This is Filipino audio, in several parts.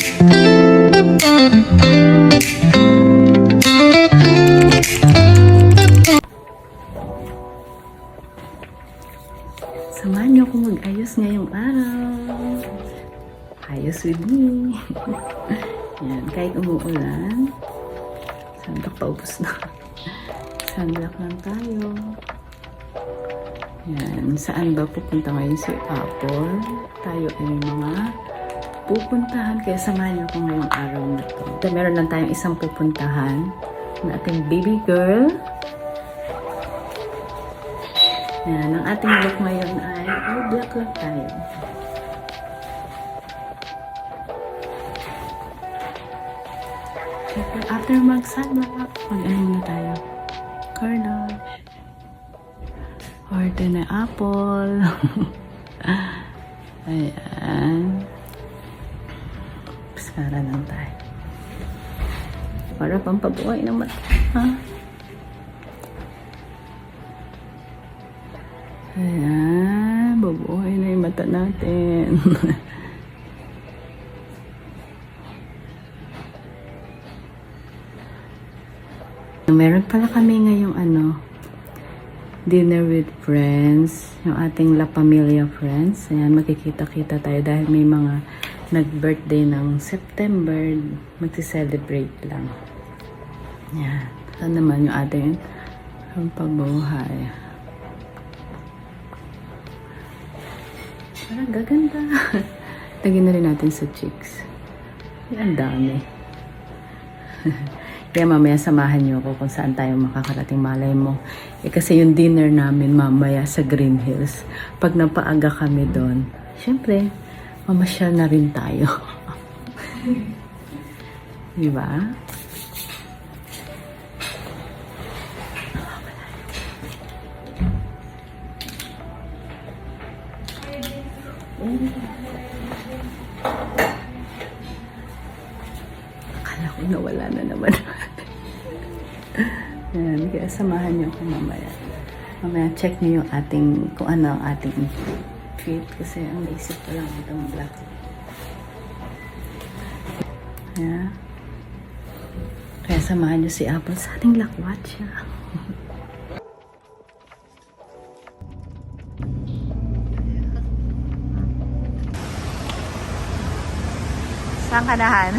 Samahan niyo akong mag-ayos ngayong araw. Ayos with me. Yan, kahit umuulan. Sunblock paubos na. Sunblock lang tayo. Yan, saan ba pupunta ngayon si Apple? Tayo ay mga pupuntahan. Kaya samahan niyo ako ngayong araw na to. Meron lang tayong isang pupuntahan na ating baby girl. Yan, ang ating look ngayon ay all black lang tayo. Siyempre, after mag-sunblock, mag-ano muna tayo. Carnage. Order na apple. Ayan. Paskara lang tayo. Para pampabuhay ng mata. Ha? Ayan. Babuhay na yung mata natin. Meron pala kami ngayong dinner with friends, yung ating La Familia friends. Ayan, magkikita-kita tayo dahil may mga nag-birthday ng September, magsi-celebrate lang. Ayan, saan naman yung ating pabuhay. Parang gaganda. Lagyan na rin natin sa cheeks. Ang dami. Kaya mamaya samahan niyo ako kung saan tayo makakarating, malay mo. Kasi yung dinner namin mamaya sa Green Hills. Pag napaaga kami doon, syempre, mamasyal na rin tayo. Diba? Akala ko nawala na naman. Yan, kaya samahan niyo ako mamaya. Mamaya check niyo yung ating, kung ano ang ating fit. Kasi ang naisip ko lang itong black. Yan. Kaya samahan niyo si Apple sa ating lakwat siya. Saan ka nahan?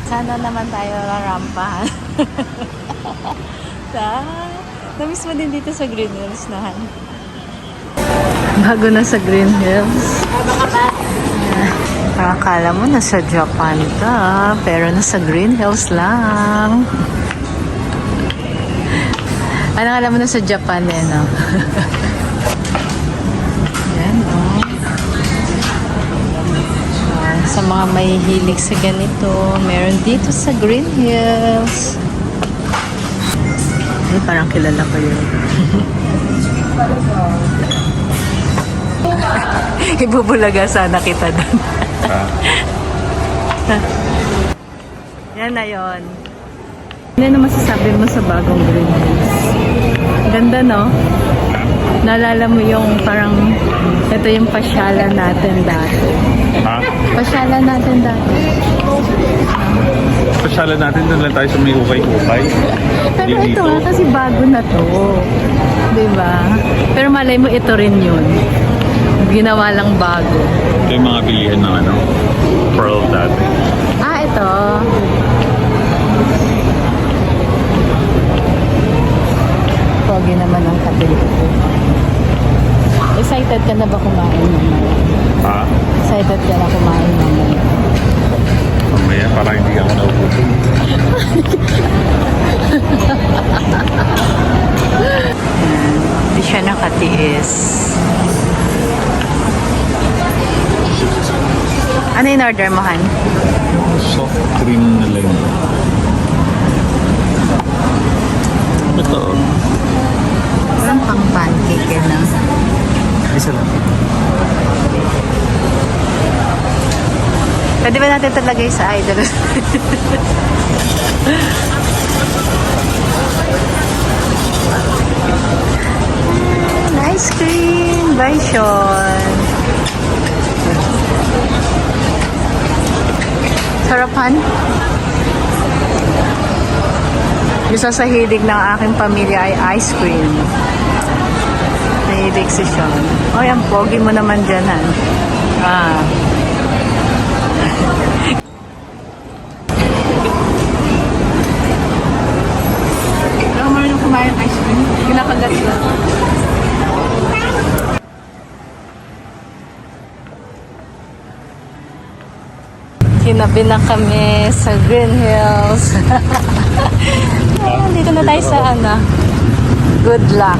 Sana naman tayo rampahan. Namiss mo din dito sa Green Hills nahan. Bago na sa Green Hills. Akala mo nasa Japan ka, pero nasa Green Hills lang. Ano alam mo nasa Japan eh, no? Yan, no? Sa mga may hilig sa ganito, meron dito sa Green Hills. Ay, parang kilala ko yun. Ibubulaga sana kita doon. Yan na yun. Ano na masasabi mo sa bagong Green Hills? Ganda, no? Naalala mo yung parang ito yung pasyalan natin dati. Ha? Pasyalan natin dati. Pasyalan natin doon lang tayo sa may ukay-ukay. Pero ito nga kasi bago na to. Diba? Pero malay mo ito rin yun. Ginawa lang bago. Ito yung mga bilihan ng Pearl dati. Ah, ito. Pogi naman ang kabili. Excited ka na ba kumain mamaya? Ha? Excited ka na kumain mamaya? Mamaya, parang hindi ako naubuto. Hindi siya nakatiis. Ano yung order mo, Han? Soft cream na lang. Ito. Parang pang pancake na. Isa lang. Pwede ba natin talagay sa idol? Ice cream by Sean. Han? Isa sa hilig ng aking pamilya ay ice cream. Nahilig si Sean. Oy, ang pogi mo naman dyan, Han. Ah. Pero marunong kumain ice cream. Kinakagat ba? Kinabi na kami sa Green Hills. Ayan, dito na tayo sa ano. Good luck.